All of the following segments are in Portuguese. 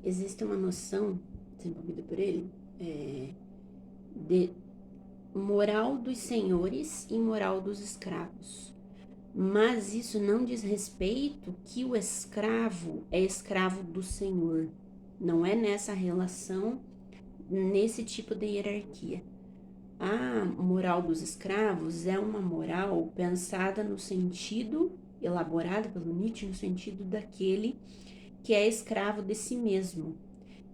existe uma noção desenvolvida por ele de moral dos senhores e moral dos escravos. Mas isso não diz respeito que o escravo é escravo do senhor. Não é nessa relação, nesse tipo de hierarquia. A moral dos escravos é uma moral pensada no sentido, elaborada pelo Nietzsche, no sentido daquele que é escravo de si mesmo,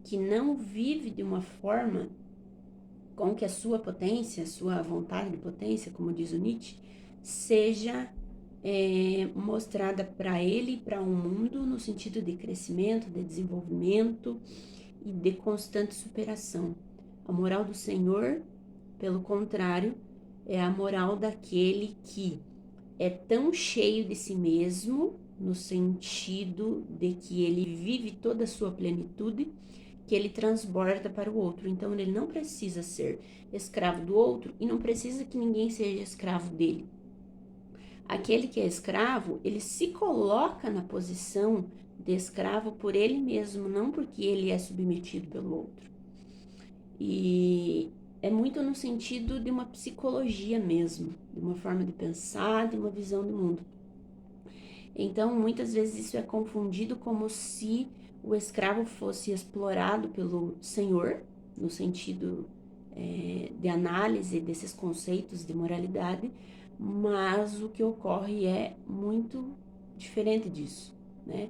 que não vive de uma forma com que a sua potência, a sua vontade de potência, como diz o Nietzsche, seja mostrada para ele e para o mundo no sentido de crescimento, de desenvolvimento e de constante superação. A moral do Senhor, pelo contrário, é a moral daquele que é tão cheio de si mesmo, no sentido de que ele vive toda a sua plenitude, que ele transborda para o outro. Então, ele não precisa ser escravo do outro e não precisa que ninguém seja escravo dele. Aquele que é escravo, ele se coloca na posição de escravo por ele mesmo, não porque ele é submetido pelo outro. E é muito no sentido de uma psicologia mesmo, de uma forma de pensar, de uma visão do mundo. Então, muitas vezes isso é confundido como se o escravo fosse explorado pelo senhor, no sentido de análise desses conceitos de moralidade, mas o que ocorre é muito diferente disso, né?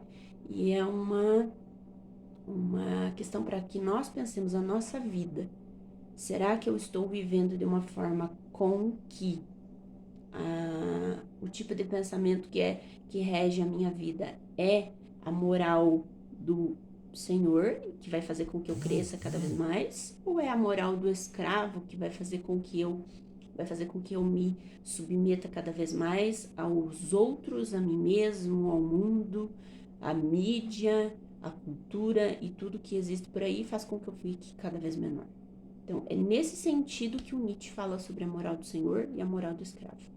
E é uma questão para que nós pensemos a nossa vida. Será que eu estou vivendo de uma forma com que o tipo de pensamento que rege a minha vida é a moral do Senhor, que vai fazer com que eu cresça cada vez mais, ou é a moral do escravo que vai fazer com que eu me submeta cada vez mais aos outros, a mim mesmo, ao mundo, à mídia, à cultura e tudo que existe por aí faz com que eu fique cada vez menor. Então, é nesse sentido que o Nietzsche fala sobre a moral do Senhor e a moral do escravo.